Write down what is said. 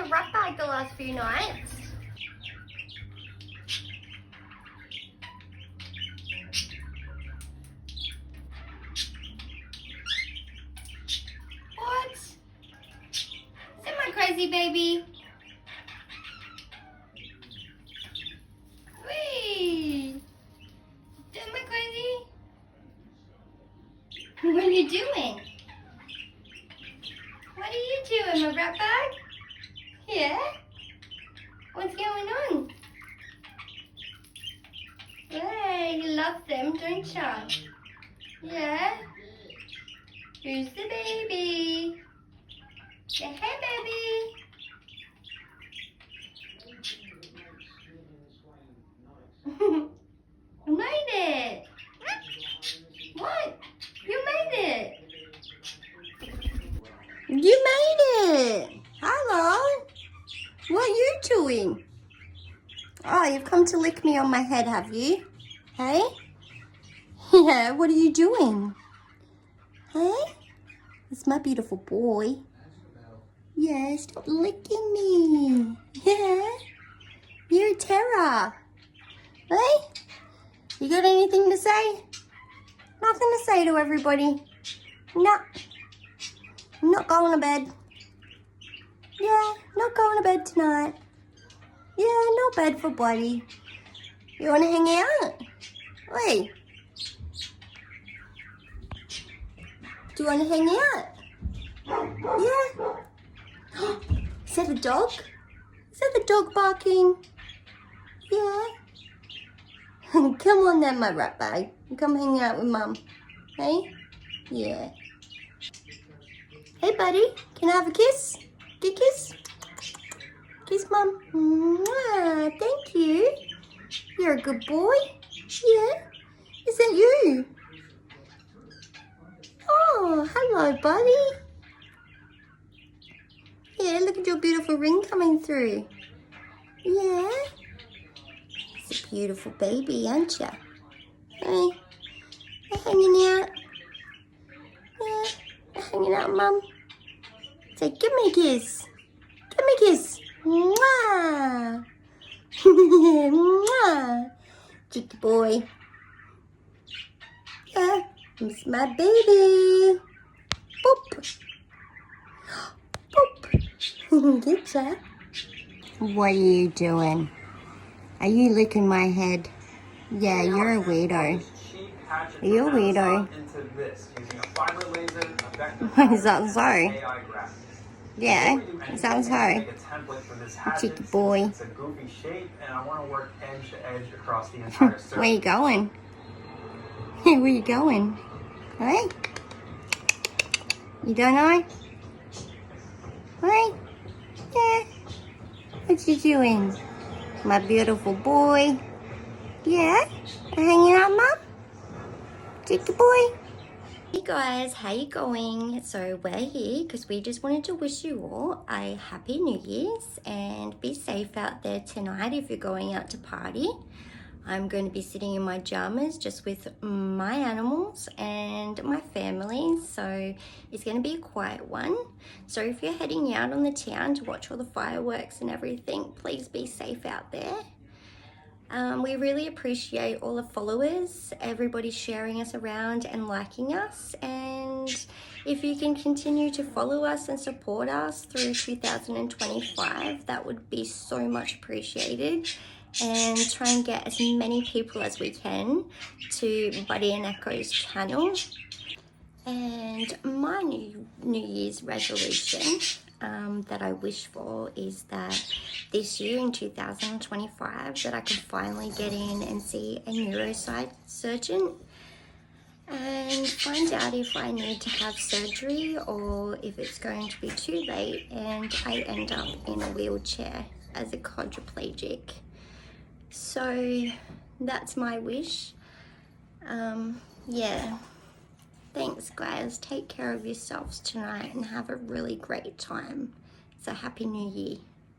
a rat bag the last few nights. What? Is that my crazy baby? Whee! Am I crazy? What are you doing? What are you doing, my rat bag? Yeah? What's going on? Hey, you love them, don't you? Yeah? Who's the baby? Say hey, baby. You made it. What? You made it. You made it. Hello. What are you doing? Oh, you've come to lick me on my head, have you? Hey? Yeah, what are you doing? Hey? It's my beautiful boy. Yeah, stop licking me. Yeah? You're a terror. Hey? You got anything to say? Nothing to say to everybody? No. I'm not going to bed. Yeah, not going to bed tonight. Yeah, no bed for Buddy. You want to hang out? Wait. Do you want to hang out? Yeah. Is that a dog? Is that the dog barking? Yeah. Come on then, my rat bag. Come hang out with Mum. Hey? Yeah. Hey, buddy. Can I have a kiss? Good kiss? Kiss, Mum. Mwah, thank you. You're a good boy. Yeah. Is that you? Oh, hello, buddy. Yeah, look at your beautiful ring coming through. Yeah. It's a beautiful baby, aren't you? Hey, you're hanging out. Yeah, you're hanging out, Mum. Say, give me a kiss. Give me a kiss. Mwah. Mwah. Cheeky boy. Yeah, it's my baby. Boop. Boop. Get ya. What are you doing? Are you licking my head? Yeah, you're a weirdo. Are you a weirdo? It sounds so. Yeah, it sounds so. Cheeky boy. Where you going? Where you going? Hey? You don't know? Hey? Yeah. What you doing? My beautiful boy. Yeah? Hanging out, Mum? Cheeky boy. Hey guys, how you going? So we're here because we just wanted to wish you all a happy New Year's and be safe out there tonight if you're going out to party. I'm going to be sitting in my pajamas just with my animals and my family, so it's going to be a quiet one. So if you're heading out on the town to watch all the fireworks and everything, please be safe out there. We really appreciate all the followers, everybody sharing us around and liking us, and if you can continue to follow us and support us through 2025, that would be so much appreciated, and try and get as many people as we can to Buddy and Echo's channel. And my New Year's resolution that I wish for is that this year in 2025 that I can finally get in and see a neurosurgeon and find out if I need to have surgery or if it's going to be too late and I end up in a wheelchair as a quadriplegic. So that's my wish. Yeah. Thanks guys, take care of yourselves tonight and have a really great time. So happy New Year.